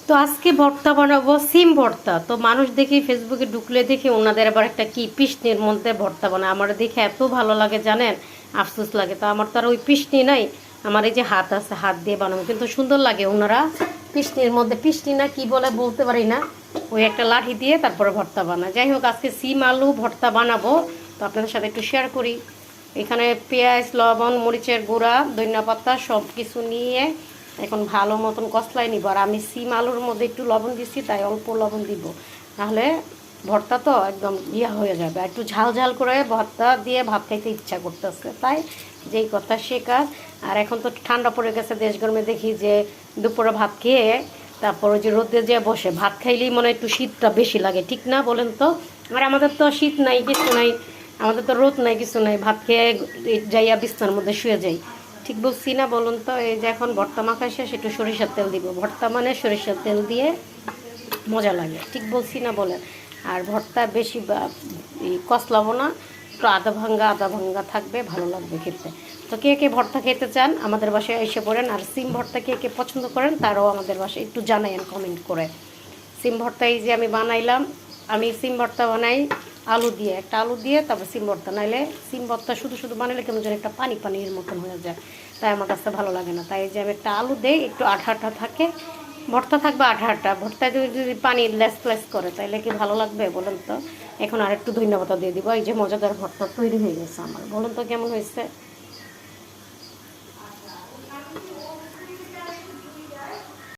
তো আজকে ভর্তা বানাবো সিম ভর্তা। তো মানুষ দেখি ফেসবুকে ঢুকলে দেখি ওনাদের আবার একটা কি পিসনির মধ্যে ভর্তা বানায়। আমার দেখে এত ভালো লাগে জানেন, আফসোস লাগে। তো আমার তো আর ওই পিসনি নাই, আমার এই যে হাত আছে, হাত দিয়ে বানাবো, কিন্তু সুন্দর লাগে। ওনারা পিসনির মধ্যে, পিসনি না কি বলে বলতে পারি না, ওই একটা লাঠি দিয়ে তারপরে ভর্তা বানায়। যাই হোক, আজকে সিম আলু ভর্তা বানাবো, তো আপনাদের সাথে একটু শেয়ার করি। এখানে পেঁয়াজ, লবণ, মরিচের গুঁড়া, ধনিয়া পাতা সব কিছু নিয়ে এখন ভালো মতন কষলাই নিব। আর আমি সিম আলুর মধ্যে একটু লবণ দিচ্ছি, তাই অল্প লবণ দিব, তাহলে ভর্তা তো একদম ইয়া হয়ে যাবে। একটু ঝাল ঝাল করে ভর্তা দিয়ে ভাত খাইতে ইচ্ছা করতেছে, তাই যেই কথা সে কাজ। আর এখন তো ঠান্ডা পড়ে গেছে, দেশ গরমে দেখি যে দুপুরে ভাত খেয়ে তারপর ওই যে রোদে যে বসে ভাত খাইলেই মনে হয় একটু শীতটা বেশি লাগে, ঠিক না বলেন তো? আর আমাদের তো শীত নাই, কিছু নাই, আমাদের তো রোদ নাই, কিছু নাই, ভাত খেয়ে যাইয়া বিছনার মধ্যে শুয়ে যাই। ঠিক বলছি না বলুন তো? এই যে এখন ভর্তা মাখা শেষ, একটু সরিষার তেল দিব। ভর্তা মানে সরিষার তেল দিয়ে মজা লাগে, ঠিক বলছি না বলেন? আর ভর্তা বেশি কষলাবো না, একটু আধা ভাঙ্গা থাকবে, ভালো লাগবে খেতে। তো কে কে ভর্তা খেতে চান আমাদের বাসায় এসে পড়েন। আর সিম ভর্তা কে কে পছন্দ করেন তারাও আমাদের বাসায় একটু জানাইন কমেন্ট করে। সিম ভর্তা এই যে আমি বানাইলাম। আমি সিম ভর্তা বানাই আলু দিয়ে, একটা আলু দিয়ে তারপর সিম ভর্তা। নাইলে সিম ভর্তা শুধু শুধু বানাইলে কেমন যেন একটা পানি পানির মতন হয়ে যায়, তাই আমার কাছে ভালো লাগে না। তাই যে আমি একটা আলু দেই, একটু আঠা আঠা থাকে, ভর্তা থাকবে আঠা আঠা। ভর্তায় যদি পানি লেস লেস করে তাইলে কি ভালো লাগবে বলেন তো? এখন আর একটু ধন্যবাদ দিয়ে দিব। এই যে মজাদার ভর্তা তৈরি হয়ে গেছে আমার, বলুন তো কেমন হয়েছে?